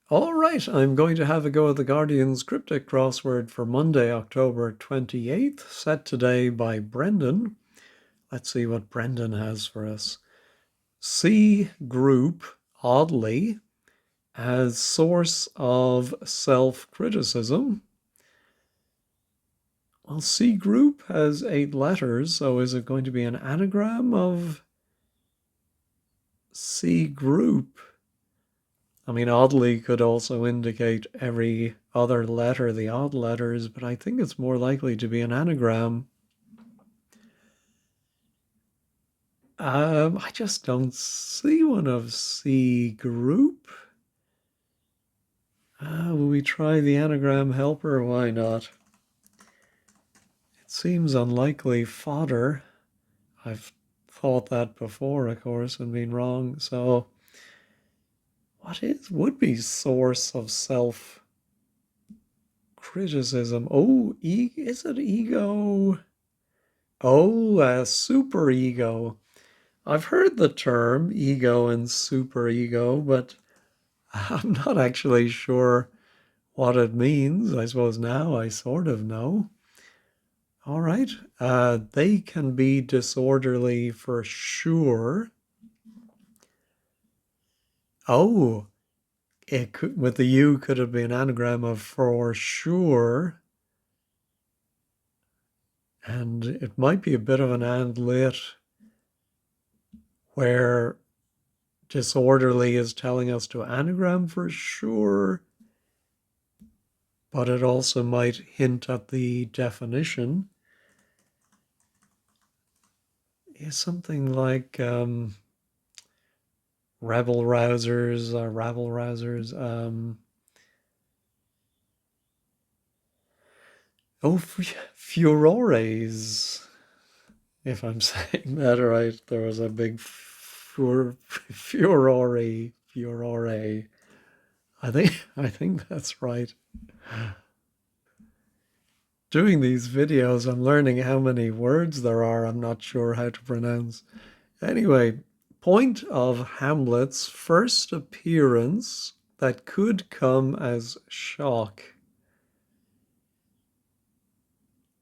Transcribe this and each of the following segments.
All right, I'm going to have a go at the Guardian's Cryptic Crossword for Monday, October 28th, set today by Brendan. Let's see what Brendan has for us. C group, oddly, as source of self-criticism. Well, C group has 8 letters, so is it going to be an anagram of C group? I mean, oddly could also indicate every other letter, the odd letters, but I think it's more likely to be an anagram. I just don't see one of C group. Will we try the anagram helper? Why not? It seems unlikely fodder. I've thought that before, of course, and been wrong. So would be source of self criticism? Oh, is it ego? Oh, super ego. I've heard the term ego and super ego, but I'm not actually sure what it means. I suppose now I sort of know. All right. They can be disorderly for sure. Oh, it could, with the U could have been an anagram of for sure. And it might be a bit of an and lit where disorderly is telling us to anagram for sure, but it also might hint at the definition. Is something like rebel rousers or rabble rousers. Oh, furores. If I'm saying that right, there was a big furore. Furore. I think that's right. Doing these videos, I'm learning how many words there are I'm not sure how to pronounce. Anyway, point of Hamlet's first appearance that could come as shock.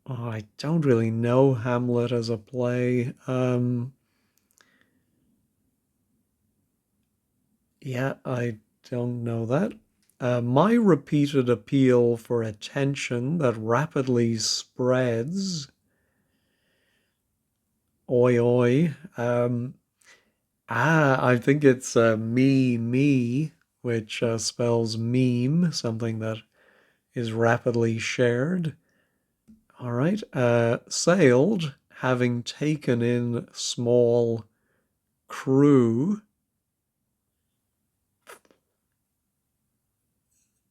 Oh, I don't really know Hamlet as a play. Yeah, I don't know that. My repeated appeal for attention that rapidly spreads. Oi, oi. I think it's me, which spells meme, something that is rapidly shared. All right. Sailed, having taken in small crew.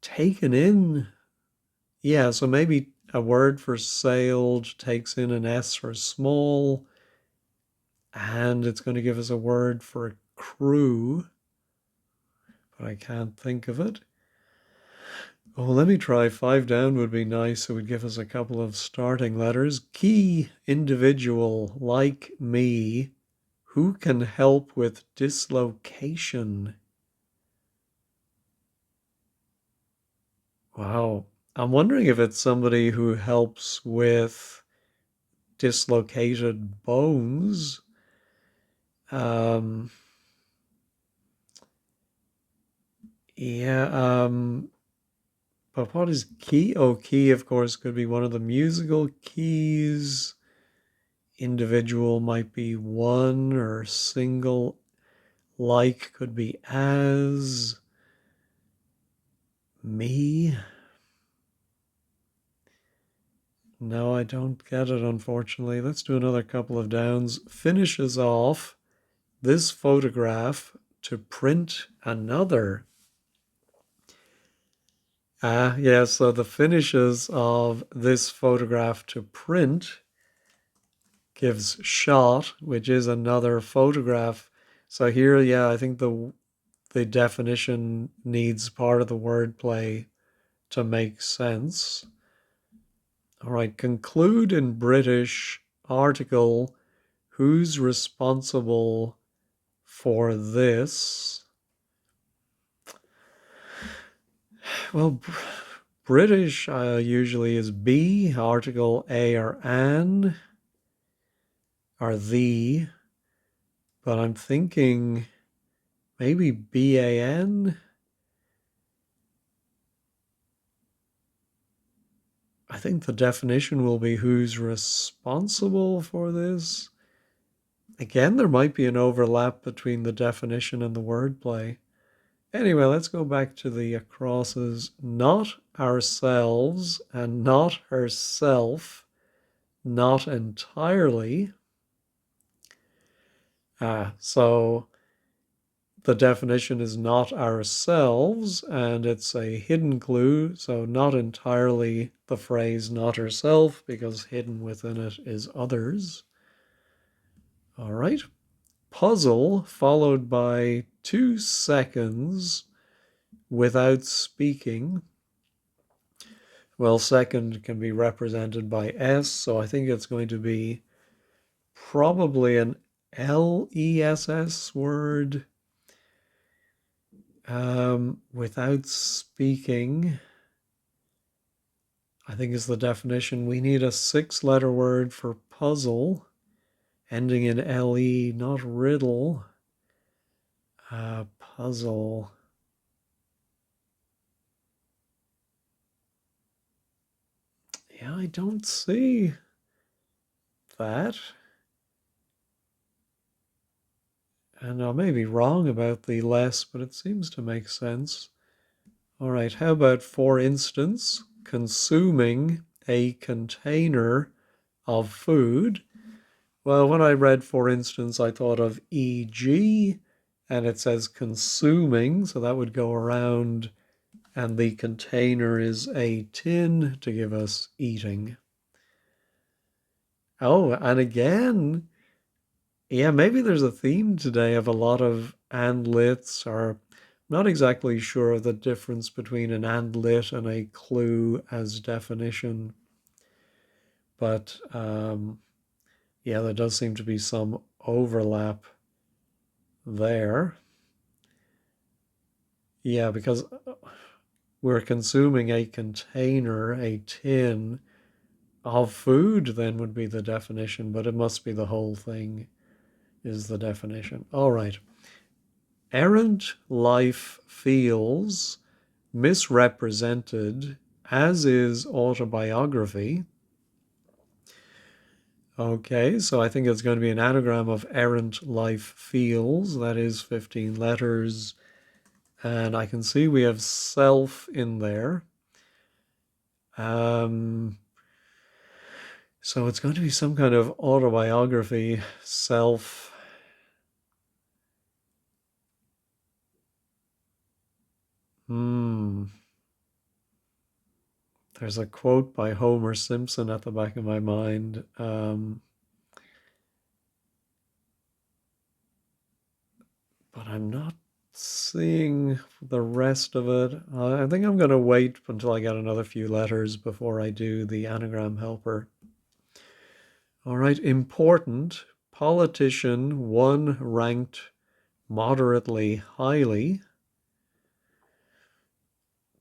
Taken in. Yeah, so maybe a word for sailed takes in an S for small, and it's going to give us a word for crew, but I can't think of it. Oh, let me try 5 down would be nice. It would give us a couple of starting letters. Key individual like me who can help with dislocation. Wow. I'm wondering if it's somebody who helps with dislocated bones. Um, yeah, but what is key? Oh, key, of course, could be one of the musical keys. Individual might be one or single. Like could be as. Me. No, I don't get it, unfortunately. Let's do another couple of downs. Finishes off this photograph to print another. Yeah, so the finishes of this photograph to print gives shot, which is another photograph. So here, yeah, I think the definition needs part of the wordplay to make sense. All right, conclude in British article, who's responsible for this? Well, British usually is be, article a or an, or the, but I'm thinking maybe ban. I think the definition will be who's responsible for this. Again, there might be an overlap between the definition and the wordplay. Anyway, let's go back to the crosses. Not ourselves and not herself, not entirely. So the definition is not ourselves, and it's a hidden clue. So not entirely the phrase not herself, because hidden within it is others. All right. Puzzle followed by 2 seconds without speaking. Well, second can be represented by S, so I think it's going to be probably an LESS word. Without speaking, I think is the definition. We need a 6-letter word for puzzle, ending in LE, not riddle. Puzzle. Yeah, I don't see that. And I may be wrong about the less, but it seems to make sense. All right, how about, for instance, consuming a container of food? Well, when I read for instance, I thought of e.g., and it says consuming, so that would go around, and the container is a tin to give us eating. Oh, and again, yeah, maybe there's a theme today of a lot of and lits, or I'm not exactly sure of the difference between an and lit and a clue as definition. But yeah, there does seem to be some overlap there. Yeah, because we're consuming a container, a tin of food, then would be the definition, but it must be the whole thing is the definition. All right. Errant life feels misrepresented, as is autobiography. Okay, so I think it's going to be an anagram of errant life feels. That is 15 letters. And I can see we have self in there. So it's going to be some kind of autobiography, self. There's a quote by Homer Simpson at the back of my mind. But I'm not seeing the rest of it. I think I'm going to wait until I get another few letters before I do the anagram helper. All right, important. Politician, one ranked moderately highly.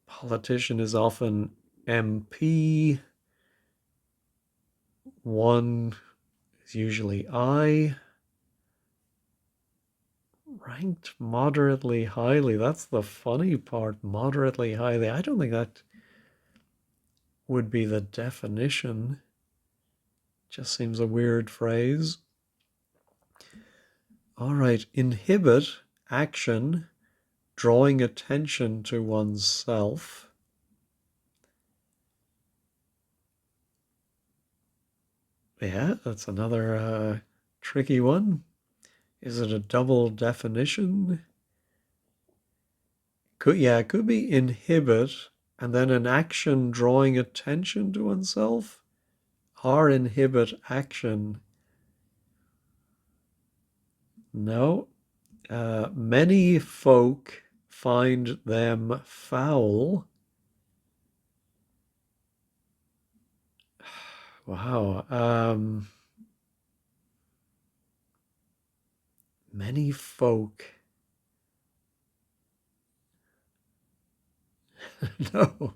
Politician is often MP. One is usually I. Ranked moderately highly. That's the funny part, moderately highly. I don't think that would be the definition. Just seems a weird phrase. All right, inhibit action, drawing attention to oneself. Yeah, that's another tricky one. Is it a double definition? It could be inhibit and then an action drawing attention to oneself, or inhibit action. No. Many folk find them foul. Wow. Many folk. No,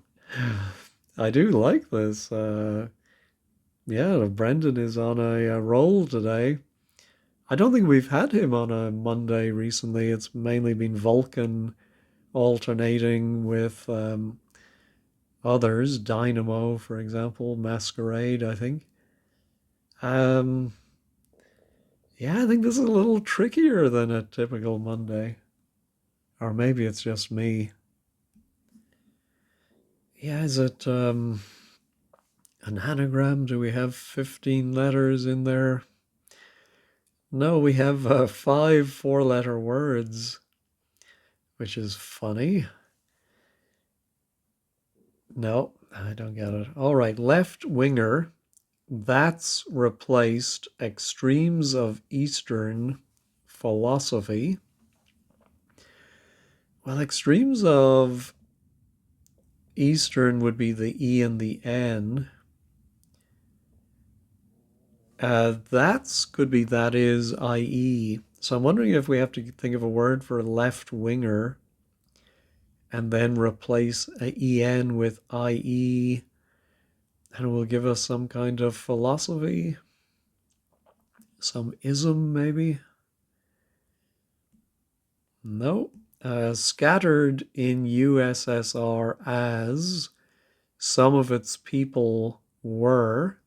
I do like this. Yeah, Brendan is on a roll today. I don't think we've had him on a Monday recently. It's mainly been Vulcan alternating with others, Dynamo, for example, Masquerade, I think. Um, yeah, I think this is a little trickier than a typical Monday. Or maybe it's just me. Yeah, is it an anagram? Do we have 15 letters in there? No, we have five four-letter words, which is funny. No, I don't get it. All right, left winger. That's replaced extremes of Eastern philosophy. Well, extremes of Eastern would be the E and the N. That's could be that is, i.e. So I'm wondering if we have to think of a word for left winger and then replace a en with ie, and it will give us some kind of philosophy, some ism maybe. No. Scattered in USSR as some of its people were.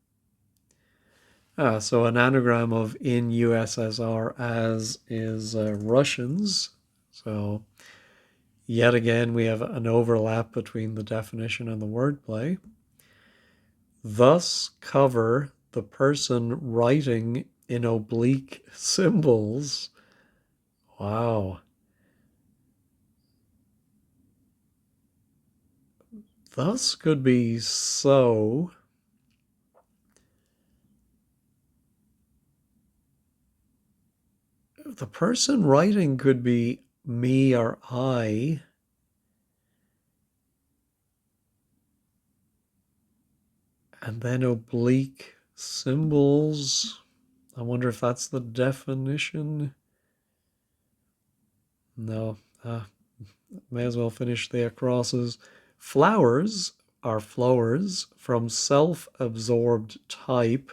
So an anagram of in USSR as is Russians. So yet again, we have an overlap between the definition and the wordplay. Thus cover the person writing in oblique symbols. Wow. Thus could be so. The person writing could be me or I. And then oblique symbols. I wonder if that's the definition. No, may as well finish the crosses. Flowers are flowers from self-absorbed type.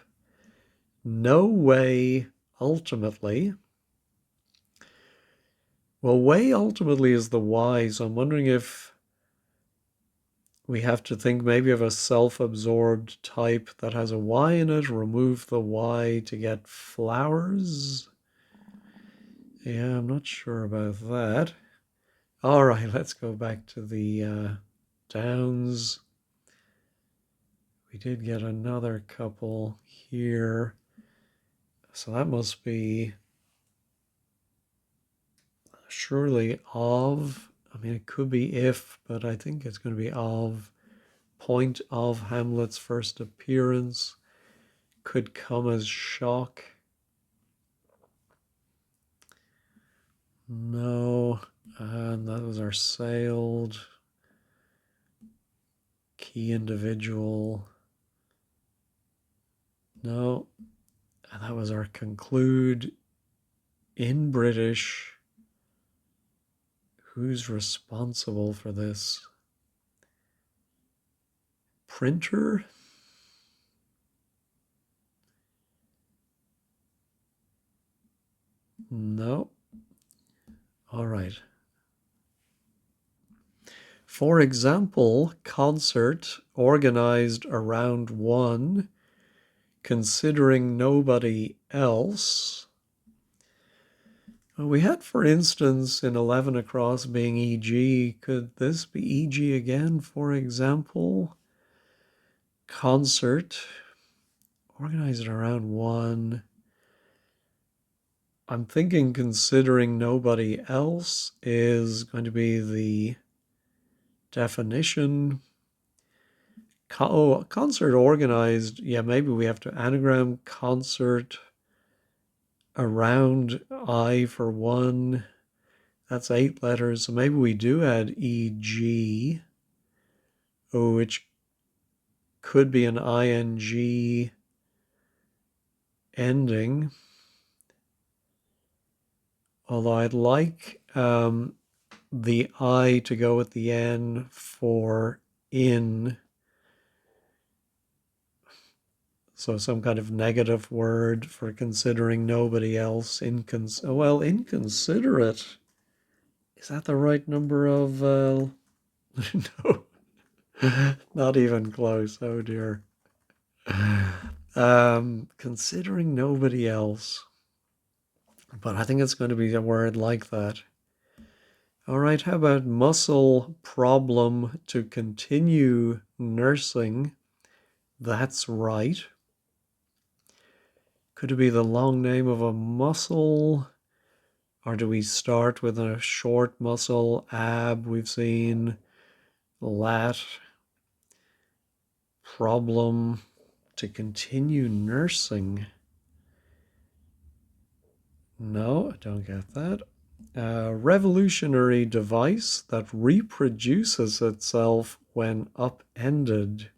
No way ultimately. Well, way ultimately is the Y, so I'm wondering if we have to think maybe of a self-absorbed type that has a Y in it, remove the Y to get flowers. Yeah, I'm not sure about that. All right, let's go back to the downs. We did get another couple here. So that must be surely of. I mean, it could be if, but I think it's going to be of. Point of Hamlet's first appearance. Could come as shock. No. And that was our sailed. Key individual. No. And that was our conclude. In British. Who's responsible for this? Printer? No. All right. For example, concert organized around one, considering nobody else. Well, we had, for instance, in 11 across being EG. Could this be EG again, for example? Concert organized around one. I'm thinking considering nobody else is going to be the definition. Oh, concert organized. Yeah, maybe we have to anagram concert around I for one. That's 8 letters. So maybe we do add EG, which could be an ing ending. Although I'd like the I to go at the end for in. So some kind of negative word for considering nobody else. Inconsiderate. Is that the right number of... no, not even close. Oh dear. Considering nobody else. But I think it's going to be a word like that. All right, how about muscle problem to continue nursing? That's right. Could it be the long name of a muscle? Or do we start with a short muscle? Ab, we've seen. Lat. Problem to continue nursing. No, I don't get that. Revolutionary device that reproduces itself when upended.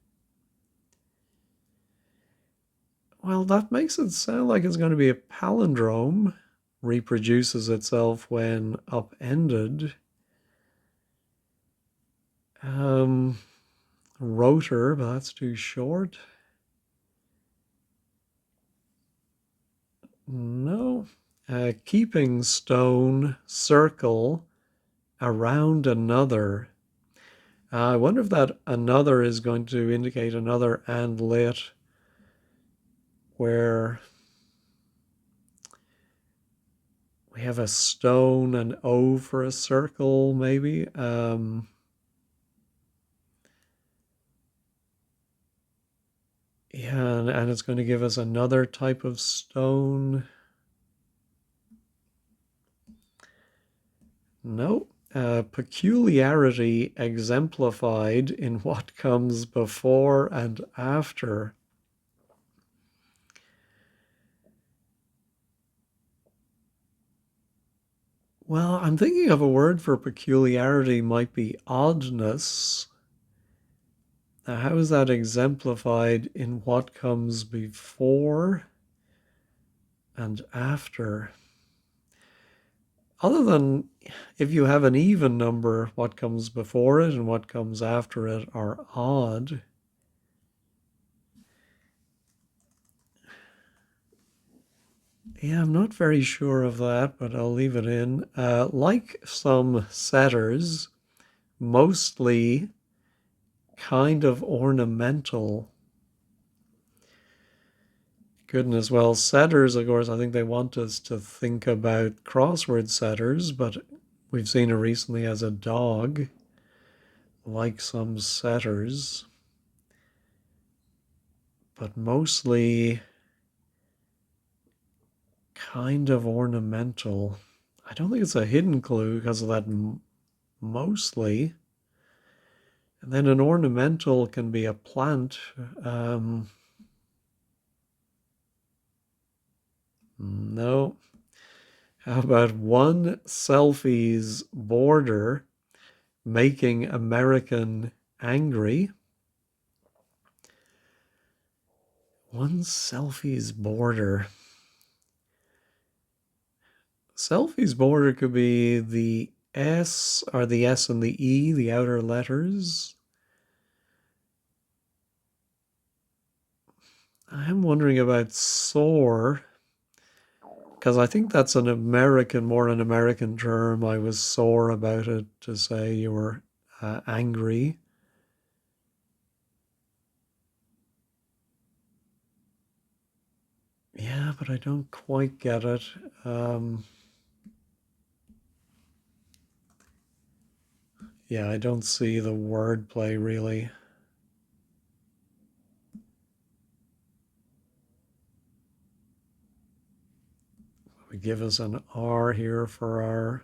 Well, that makes it sound like it's going to be a palindrome. Reproduces itself when upended. Rotor, but that's too short. No. Keeping stone circle around another. I wonder if that another is going to indicate another and lit where we have a stone and O for a circle, maybe. Yeah, and it's going to give us another type of stone. No. Peculiarity exemplified in what comes before and after. Well, I'm thinking of a word for peculiarity might be oddness. Now, how is that exemplified in what comes before and after? Other than if you have an even number, what comes before it and what comes after it are odd. Yeah, I'm not very sure of that, but I'll leave it in. Like some setters, mostly kind of ornamental. Goodness, well, setters, of course, I think they want us to think about crossword setters, but we've seen it recently as a dog, like some setters, but mostly kind of ornamental. I don't think it's a hidden clue because of that mostly. And then an ornamental can be a plant. No. How about one selfie's border making American angry? One selfie's border. Selfie's border could be the S or the S and the E, the outer letters. I'm wondering about sore, because I think that's more an American term. I was sore about it to say you were angry. Yeah, but I don't quite get it. Yeah, I don't see the wordplay really. We give us an R here for our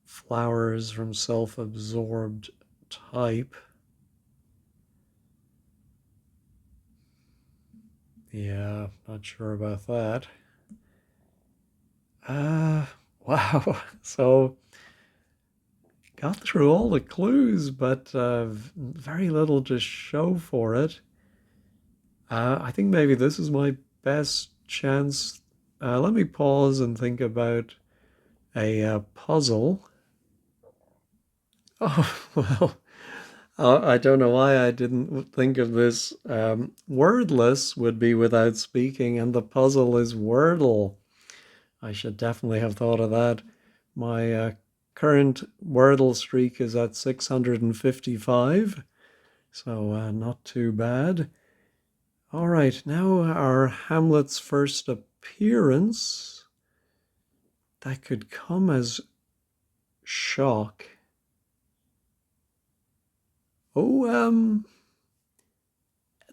flowers from self-absorbed type. Yeah, not sure about that. Wow. So got through all the clues, but very little to show for it. I think maybe this is my best chance. Let me pause and think about a puzzle. Oh, well, I don't know why I didn't think of this. Wordless would be without speaking, and the puzzle is Wordle. I should definitely have thought of that. My current Wordle streak is at 655, so not too bad. All right, now our Hamlet's first appearance. That could come as shock. Oh,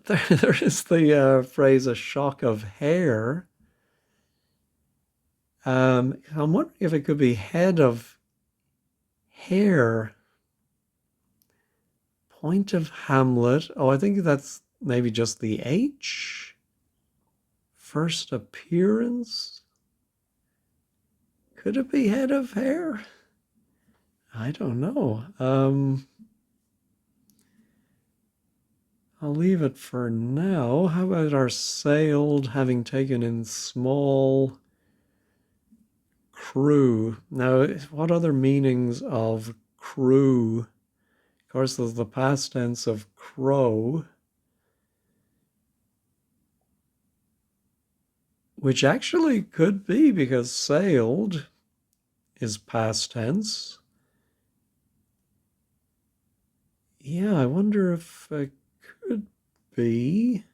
there is the phrase "a shock of hair." I'm wondering if it could be head of hair. Point of Hamlet. Oh, I think that's maybe just the H. First appearance. Could it be head of hair? I don't know. I'll leave it for now. How about our sailed, having taken in small crew? Now, what other meanings of crew? Of course, there's the past tense of crow, which actually could be because sailed is past tense. Yeah, I wonder if it could be.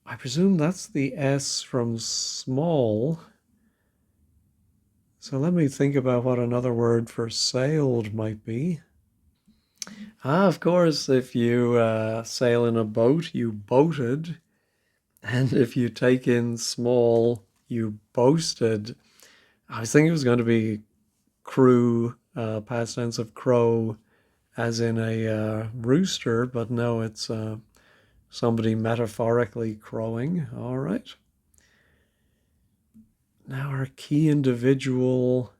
I presume that's the S from small. So let me think about what another word for sailed might be. Ah, of course, if you sail in a boat, you boated. And if you take in small, you boasted. I was thinking it was going to be crew, past tense of crow, as in a rooster, but no, it's somebody metaphorically crowing. All right. Now, our key individual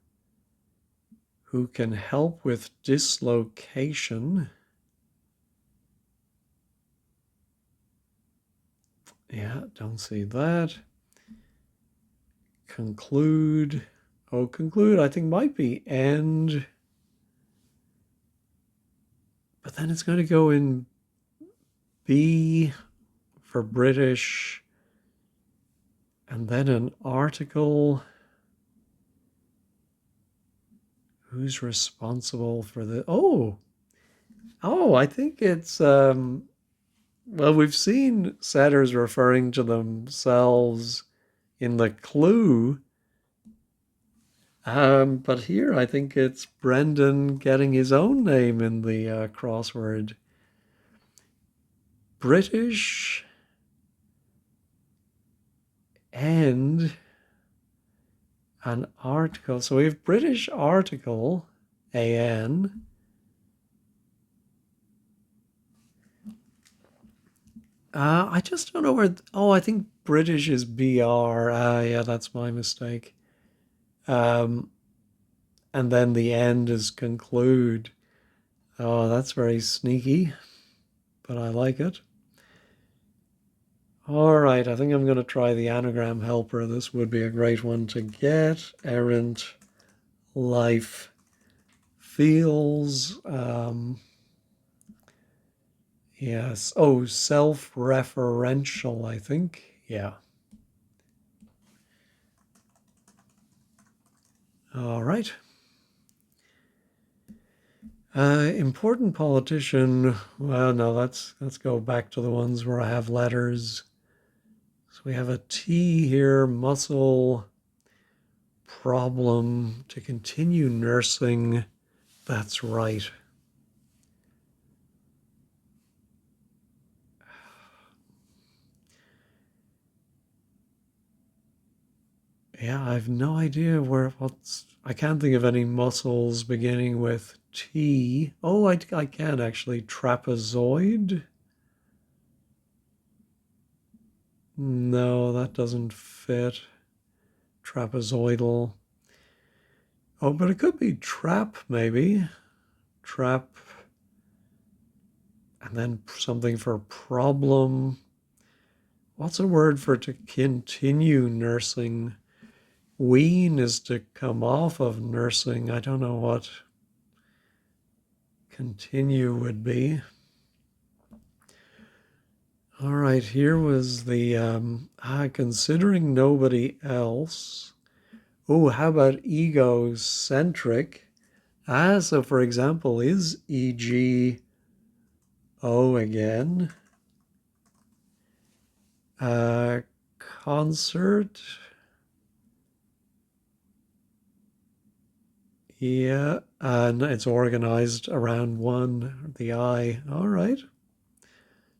who can help with dislocation. Yeah, don't see that. Conclude. Oh, conclude, I think might be end. But then it's going to go in B for British. And then an article. Who's responsible for the? Oh, I think it's well, we've seen setters referring to themselves in the clue, but here I think it's Brendan getting his own name in the crossword. British and an article. So we have British article, AN. I just don't know where. Oh, I think British is BR. Yeah, that's my mistake. Um, and then the end is conclude. Oh, that's very sneaky, but I like it. All right, I think I'm going to try the anagram helper. This would be a great one to get. Errant life feels. Yes. Oh, self-referential, I think. Yeah. All right. Important politician. Well, no, let's go back to the ones where I have letters. So we have a T here, muscle, problem, to continue nursing. That's right. Yeah, I have no idea I can't think of any muscles beginning with T. Oh, I can actually. Trapezoid? No, that doesn't fit. Trapezoidal. Oh, but it could be trap, maybe. Trap, and then something for problem. What's a word for to continue nursing? Wean is to come off of nursing. I don't know what continue would be. All right, here was the considering nobody else. Oh, how about egocentric? So for example, is EG O again? Concert. Yeah, and it's organized around one, the I. All right.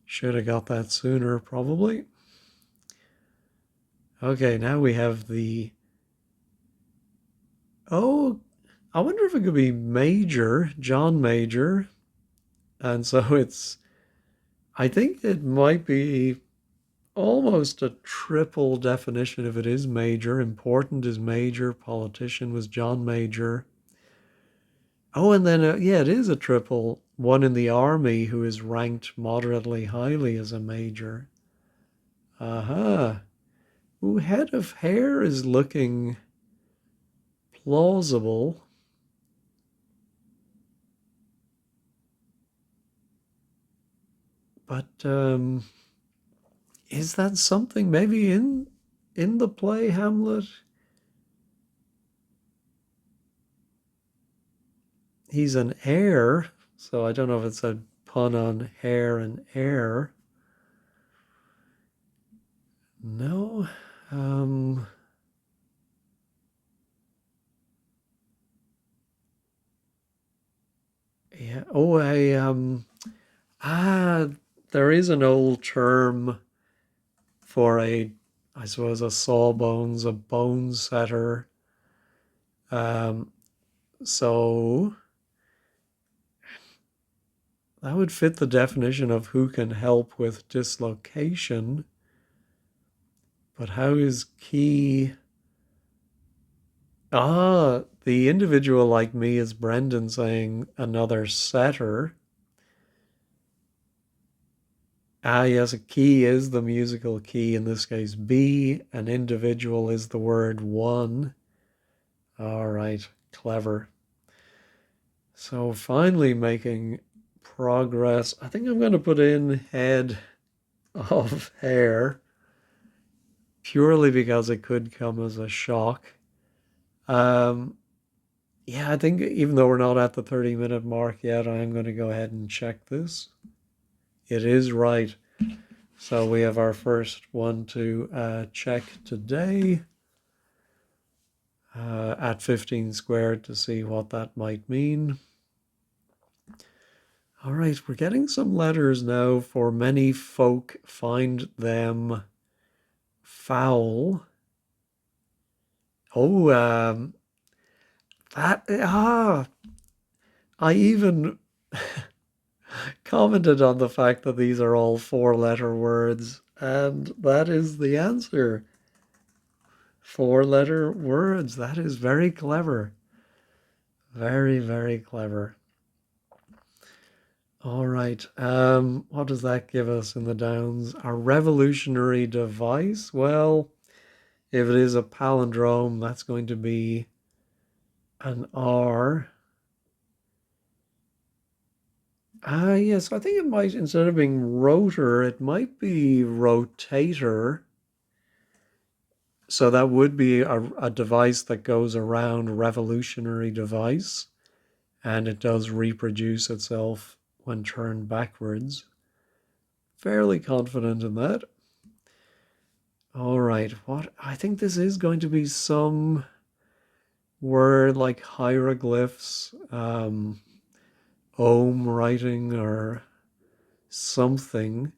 Should have got that sooner, probably. Okay, now we have the. Oh, I wonder if it could be Major, John Major. And so it's. I think it might be almost a triple definition if it is major. Important is major. Politician was John Major. Oh, and then, yeah, it is a triple. One in the army who is ranked moderately highly as a major. Aha. Ooh, head of hair is looking plausible. But is that something maybe in the play Hamlet? He's an heir, so I don't know if it's a pun on hair and heir. No. Yeah. Oh, ah, there is an old term for I suppose, a sawbones, a bone setter. Um, so that would fit the definition of who can help with dislocation. But how is key? The individual like me is Brendan saying another setter. Yes, a key is the musical key, in this case B. An individual is the word one. All right, clever. So finally making progress. I think I'm going to put in head of hair purely because it could come as a shock. Yeah, I think even though we're not at the 30-minute mark yet, I'm going to go ahead and check this. It is right. So we have our first one to check today at 15 squared to see what that might mean. All right, we're getting some letters now. For many folk find them foul. Oh, I even commented on the fact that these are all 4-letter words, and that is the answer. 4-letter words. That is very clever. Very, very clever. All right. What does that give us in the downs? A revolutionary device? Well, if it is a palindrome, that's going to be an R. Yes, I think it might, instead of being rotor, it might be rotator. So that would be a device that goes around, revolutionary device, and it does reproduce itself when turned backwards. Fairly confident in that. All right, what? I think this is going to be some word like hieroglyphs, ohm writing or something.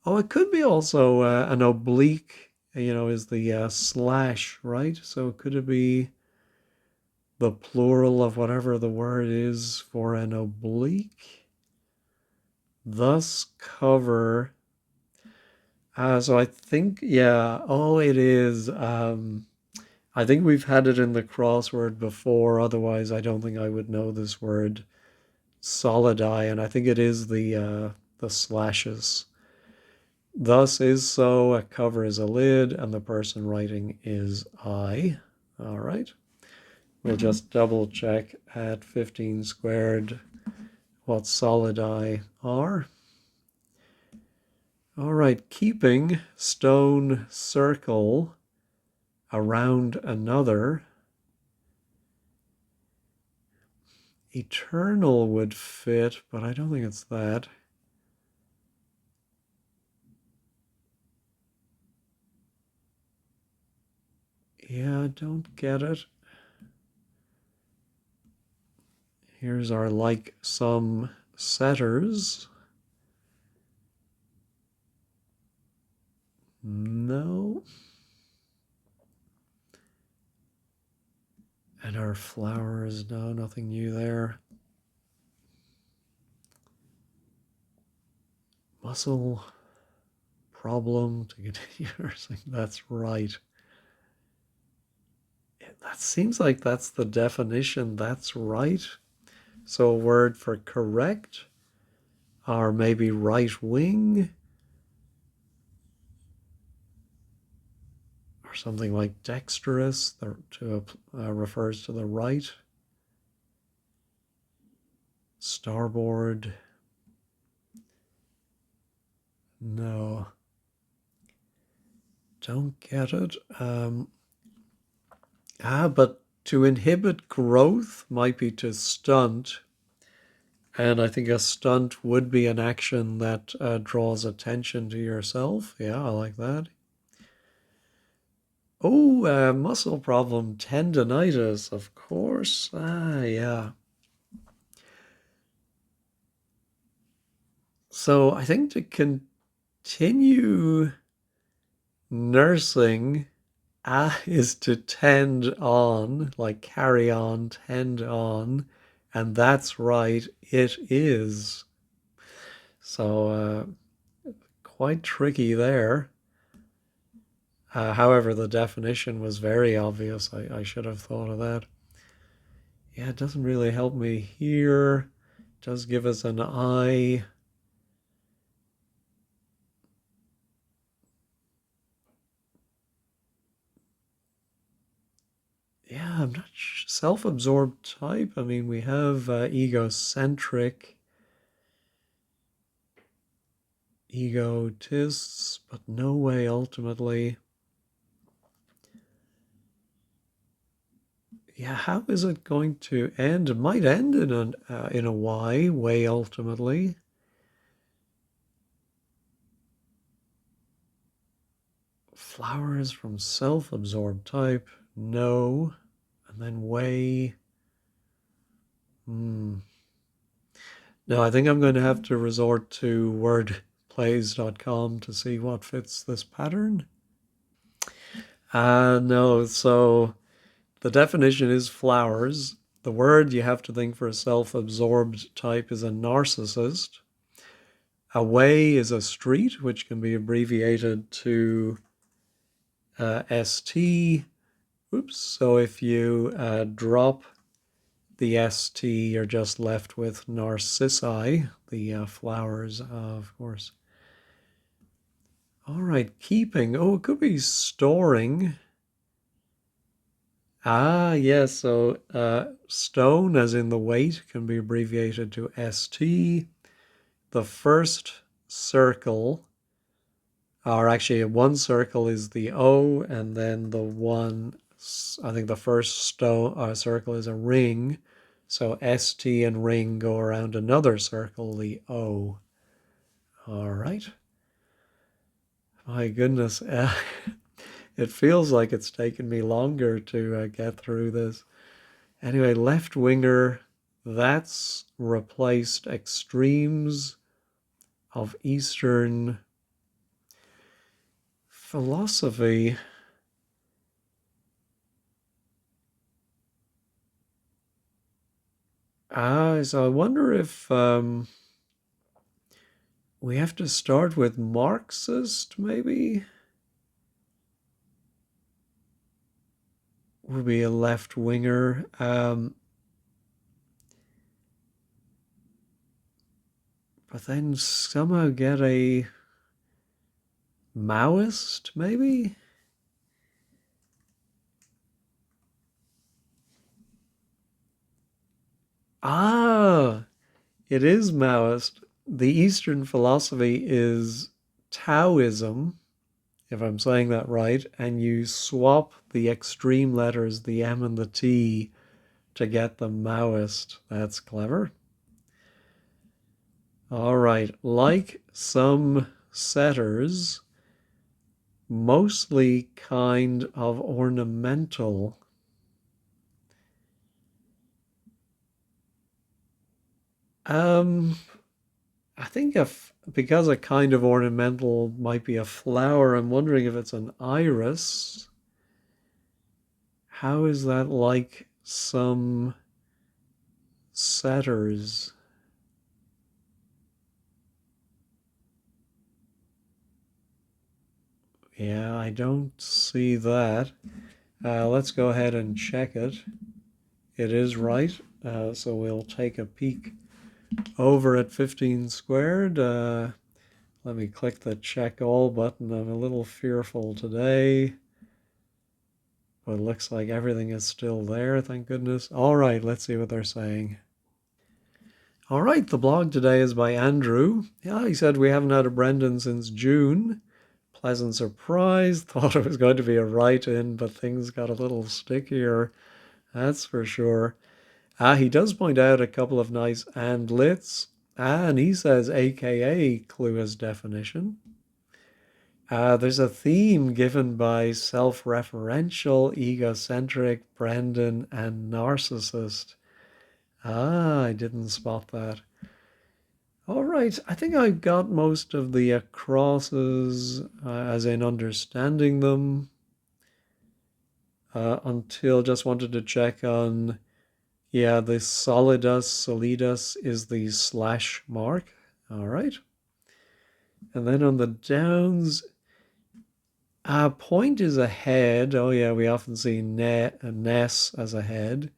Oh, it could be also an oblique, is the slash, right? So could it be the plural of whatever the word is for an oblique? Thus cover. So I think, yeah, oh, it is. I think we've had it in the crossword before. Otherwise, I don't think I would know this word. Solidi, and I think it is the slashes. Thus is so, a cover is a lid, and the person writing is I. All right. We'll just double check at 15 squared what solid I are. All right, keeping stone circle around another. Eternal would fit, but I don't think it's that. Yeah, I don't get it. Here's our like sum setters. No. And our flowers, no, nothing new there. Muscle problem to continue. That's right. That seems like that's the definition. That's right. So a word for correct, or maybe right wing, or something like dexterous, refers to the right. Starboard. No. Don't get it. But to inhibit growth might be to stunt. And I think a stunt would be an action that draws attention to yourself. Yeah, I like that. Oh, muscle problem, tendonitis, of course. Yeah. So I think to continue nursing is to tend on, like carry on, tend on. And that's right, it is. So quite tricky there. However, the definition was very obvious. I should have thought of that. Yeah, it doesn't really help me here. It does give us an I. Yeah, I'm not self-absorbed type. I mean, we have egocentric, egotists, but no way ultimately. Yeah, how is it going to end? It might end in a Y, way ultimately. Flowers from self-absorbed type, no. And then way. No, I think I'm going to have to resort to wordplays.com to see what fits this pattern. No, so the definition is flowers. The word you have to think for a self-absorbed type is a narcissist. A way is a street, which can be abbreviated to ST. Oops. So if you drop the ST, you're just left with narcissi, the flowers, of course. All right, keeping. Oh, it could be storing. Yes. So stone, as in the weight, can be abbreviated to ST. The first circle, or actually one circle is the O, and then the one, I think the first circle is a ring. So ST and ring go around another circle, the O. All right. My goodness. It feels like it's taken me longer to get through this. Anyway, left winger, that's replaced extremes of Eastern philosophy. So I wonder if we have to start with Marxist, maybe? Would be a left winger. But then somehow get a Maoist, maybe? Ah, it is Maoist. The Eastern philosophy is Taoism, if I'm saying that right, and you swap the extreme letters, the M and the T, to get the Maoist. That's clever. All right. Like some setters, mostly kind of ornamental. Um, I think if because a kind of ornamental might be a flower, I'm wondering if it's an iris. How is that like some setters? Yeah, I don't see that. Let's go ahead and check it. It is right. So we'll take a peek over at 15 squared. Let me click the check all button. I'm a little fearful today, but it looks like everything is still there, thank goodness. All right, let's see what they're saying. All right, the blog today is by Andrew. Yeah, he said we haven't had a Brendan since June. Pleasant surprise. Thought it was going to be a write-in, but things got a little stickier. That's for sure. He does point out a couple of nice andlets. And he says AKA clue as definition. There's a theme given by self-referential, egocentric, Brendan, and narcissist. I didn't spot that. All right, I think I got most of the crosses, as in understanding them, until just wanted to check on, yeah, the solidus is the slash mark. All right. And then on the downs, point is a head. Oh, yeah, we often see ness as a head.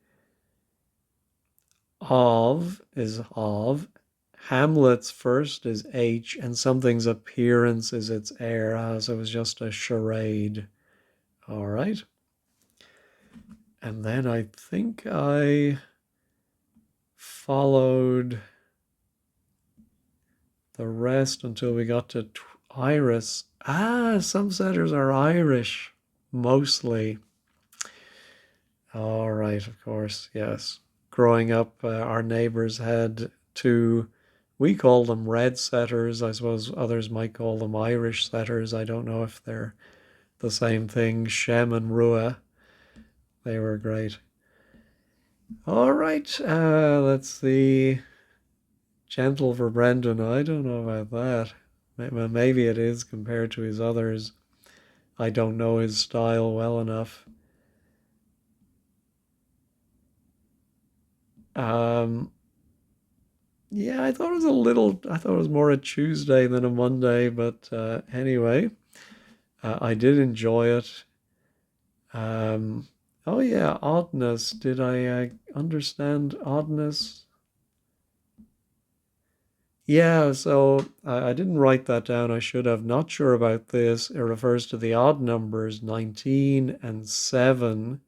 Of is of. Hamlet's first is H, and something's appearance is its heir, so it was just a charade. All right. And then I think I followed the rest until we got to Iris. Some setters are Irish, mostly. All right, of course, yes. Growing up, our neighbors had two, we call them red setters. I suppose others might call them Irish setters. I don't know if they're the same thing. Shem and Rua, they were great. All right, let's see. Gentle for Brendan. I don't know about that. Maybe it is compared to his others. I don't know his style well enough. Um, yeah, I thought it was more a Tuesday than a Monday, but anyway, I did enjoy it. Um, oh yeah, oddness. Did I understand oddness? Yeah, so I didn't write that down. I should have. Not sure about this. It refers to the odd numbers 19 and 7.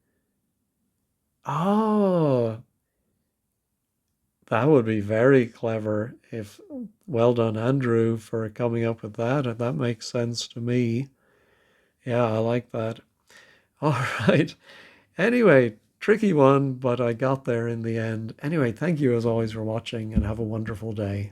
Oh, that would be very clever. If well done, Andrew, for coming up with that. That makes sense to me. Yeah, I like that. All right. Anyway, tricky one, but I got there in the end. Anyway, thank you as always for watching and have a wonderful day.